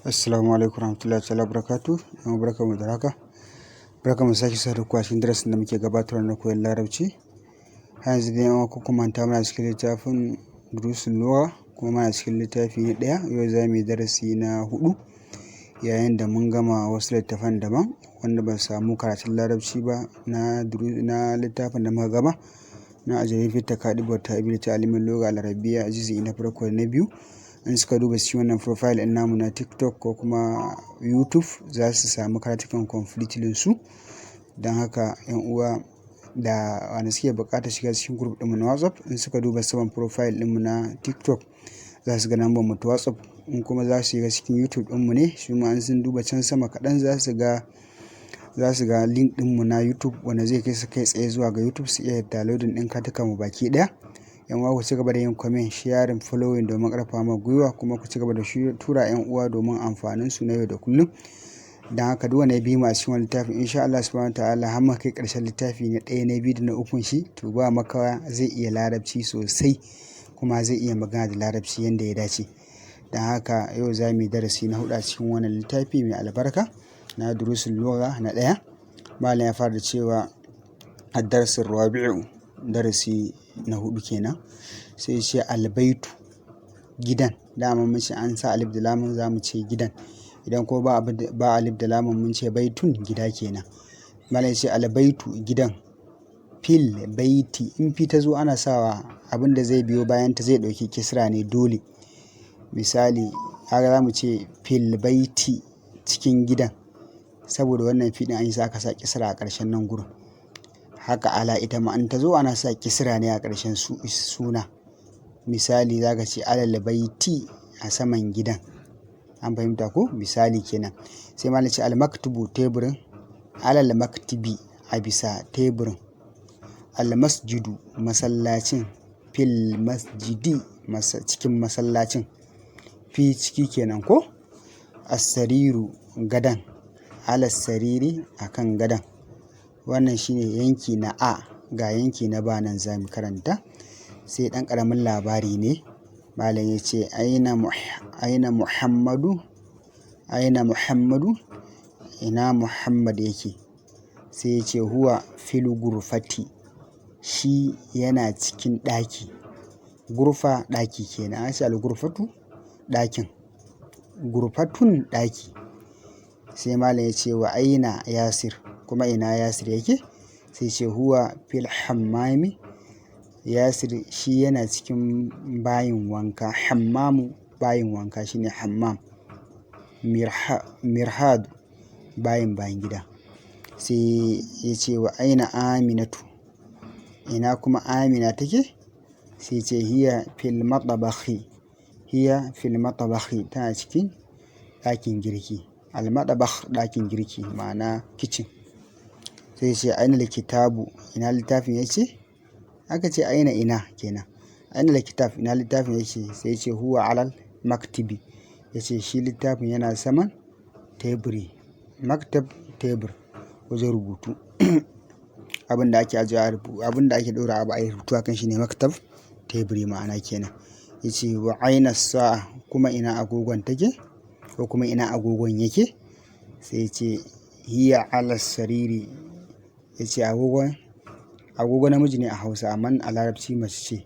Assalamu alaikum warahmatullahi ta'ala barakatuh. Yan barkamu da haka. Barkamu sake sa da ku a cikin darasin da muke gabatarwa na koyon Larabci. Har yanzu dai yan uwa manta muna cikin littafin Durusun Lugha kuma muna cikin littafi na 1. Yau za mu yi darasi na 4 yayin da mun gama wasu littafan daban wanda ba samu karatun Larabci ba na littafin da muka gama na Ajabi fi Takadib wa Ta'bir Ta'limin Lugha Al-Arabiyya juz'i na farko da na biyu. In suka duba cikin wannan profile ɗin namu na TikTok ko kuma YouTube za su samu karatukan completely su. Don haka yan uwa da wanda suke buƙatar shiga cikin group ɗinmu na WhatsApp in suka duba saman profile ɗinmu na TikTok za su ga number mu ta WhatsApp. In kuma za su shiga cikin YouTube ɗinmu ne shi ma an sun duba can sama kaɗan za su ga link ɗinmu na YouTube wanda zai kai su kai tsaye zuwa ga YouTube su iya downloading ɗin karatukan mu baki ɗaya. Yan uwa ku ci gaba da yin comment, sharing, following domin ƙarfafa mana gwiwa kuma ku ci gaba da tura yan uwa domin amfanin su na yau da kullum. Don haka duk wanda ya bi mu a cikin wannan littafin insha Allah subhanahu wataala har muka kai ƙarshen littafi na 1 na 2 da na 3 shi to ba makawa zai iya Larabci sosai kuma zai iya magana da Larabci yanda ya dace. Don haka yau za mu yi darasi na 4 a cikin wannan littafi mai albarka na Durusun Lugha na 1. Malam ya fara cewa ad-darsul rabi'u, darasi na 4 kenan. Sai ce albaitu, gidan. Dama mun ce an sa alif da lamun za mu ce gidan. Idan ko ba alif da lamun mun ce baitun, gida kenan. Malam ya ce albaitu, gidan. Fil baiti, in fi ta zo ana sawa abin da zai biyo bayan ta zai ɗauki kisra ne dole. Misali haka za mu ce fil baiti, cikin gidan. Saboda wannan fi ɗin an yi sa aka sa kisra a ƙarshen nan gurin. Haka ala ita ma in ta zo ana sa kisra ne a ƙarshen suna. Misali za ka ce alal baiti, a saman gidan. An fahimta ko? Misali kenan. Sai malam ce al-maktubu, teburin. Alal maktibi, a bisa teburin. Al-masjidu, masallacin. Fil masjidi, cikin masallacin. Fi ciki kenan ko? As-sariru, gadan. Alas sariri, akan gadan. Wannan shine yanki na A, ga yanki na B nan za mu karanta. Sai ɗan ƙaramin labari ne. Malam ya ce aina Muhammadu, ina Muhammad yake. Sai ya ce huwa fil gurfati, shi yana cikin ɗaki. Gurfa ɗaki kenan. An ce al-gurfatu ɗakin. Gurfatun ɗaki. Sai malam ya ce wa aina Yasir, kuma ina Yasir yake. Sai ce huwa fil hammami, Yasir shi yana cikin bayin wanka. Hammamu, bayin wanka shine hammam. Mirhad, bayin gida. Sai ya ce wa aina Aminatu, ina kuma Amina take. Sai ce hiya fil matabakhi, tana cikin ɗakin girki. Al-matabakh, ɗakin girki ma'ana kitchen. Sai ce aina likitabu, ina littafin yake. Aka ce aina ina kenan. Aina likitab, ina littafin yake. Sai ce huwa alal maktibi, ya ce shi littafin yana saman teburi. Maktab, tebur, wajen rubutu. Abin da ake ɗora abu a yi rubutu akan shi ne maktab, teburi ma'ana kenan. Ya ce wa aina sa'a, kuma ina agogon take ko kuma ina agogon yake. Sai ce hiya alas sariri, ya ce agogo namiji ne a Hausa amma a Larabci mace ce.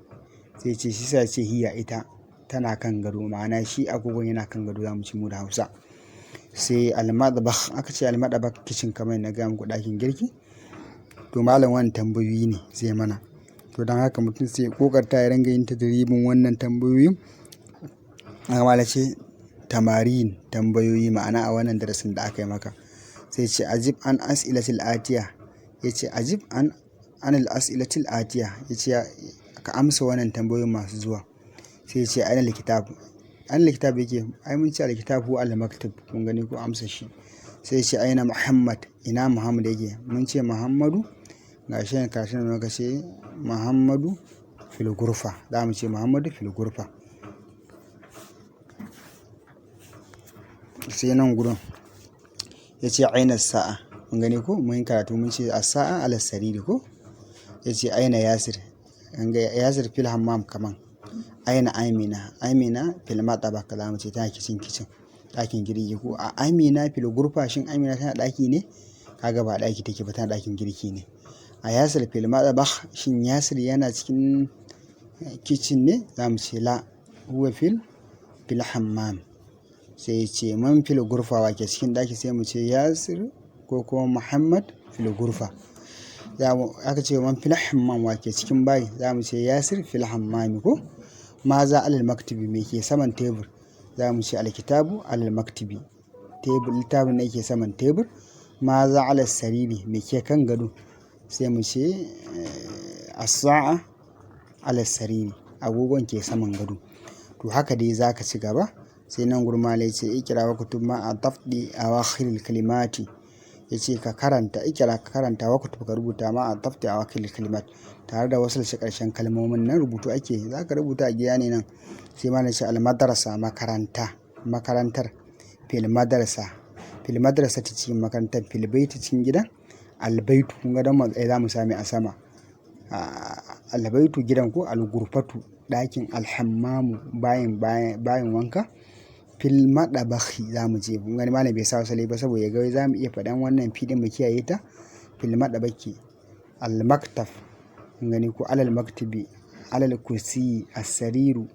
Sai ce shi sa ce hiya, ita tana kan gado ma'ana shi agogon yana kan gado za mu ci mu da Hausa. Sai al-madbakh, aka ce al-madbakh kitchen kamar na ga muku ɗakin girki. To malam wannan tambayoyi ne zai mana. To don haka mutum sai kokarta ya ranga yin tadribin wannan tambayoyin. Malam ce tamarin, tambayoyi ma'ana a wannan darasin da aka yi maka. Sai ce ajib an as'ilatil atiya, ya ce ajib an al-as'ilatil atiya, ya ce ka amsa wannan tambayoyin masu zuwa. Sai ce aina likitab, yake. Ai mun ce al-kitab huwa al-maktub, kun gani ko amsa shi. Sai ce aina Muhammad, ina Muhammad yake. Mun ce Muhammadu, gashi ne kashin da muka ce Muhammadu fil gurfa, za mu ce Muhammadu fil gurfa. Sai nan gurin ya ce aina sa'a, mun gani ko mun karatu mun ce as-sa'a ala sariri ko. Ya ce aina Yasir, Yasir fil hammam kaman. Aina Amina, fil matabakh, za mu ce tana kicin. ɗakin girki ko a Amina fil gurfa, shin Amina tana ɗaki ne? Kaga ba ɗaki take ba, tana ɗakin girki ne. A Yasir fil madbakh, shin Yasir yana cikin kitchen ne? Za mu ce la, huwa fil hammam. Sai ya ce man fil gurfa, wa ke cikin ɗaki? Sai mu ce Yasir ko kuma Muhammad fil gurfa. Aka ce man fil hammam, wa ke cikin bayi? Za mu ce Yasir fil hammami ko. Ma za alal maktabi, me ke saman tebur? Za mu ce alkitabu alal maktabi, littafin ne ke saman tebur. Ma za alal sariri, me ke kan gado? Sai mu ce as-sa'a alal sariri, agogon ke saman gado. To haka dai za ka ci gaba. Sai nan gurmalai ce ikira wa kutub ma a tafdi a wakhilil kalimati. Ya ce ka karanta, ikira ka karanta wa kutub ka rubuta ma a tafdi a wakhilil kalimat, tare da wasu ƙarshen kalmomin nan rubutu ake, za ka rubuta a gida ne nan. Sai ma na ce almadarasa, makaranta, makarantar. Fil madarasa ta cikin makarantar. Fil baiti cikin gidan. Albaitu, kun ga don za mu sami a sama. Albaitu gidan ko. Algurfatu ɗakin. Alhammamu bayin wanka. Fil madabakhi za mu je, kun gani malam bai sa wasali ba saboda ya ga za mu iya faɗan wannan fidin mu kiyaye ta. Fil madabakhi. Almaktaf, kun gani ko. Alal maktabi, alal kursiyi, as-sariru,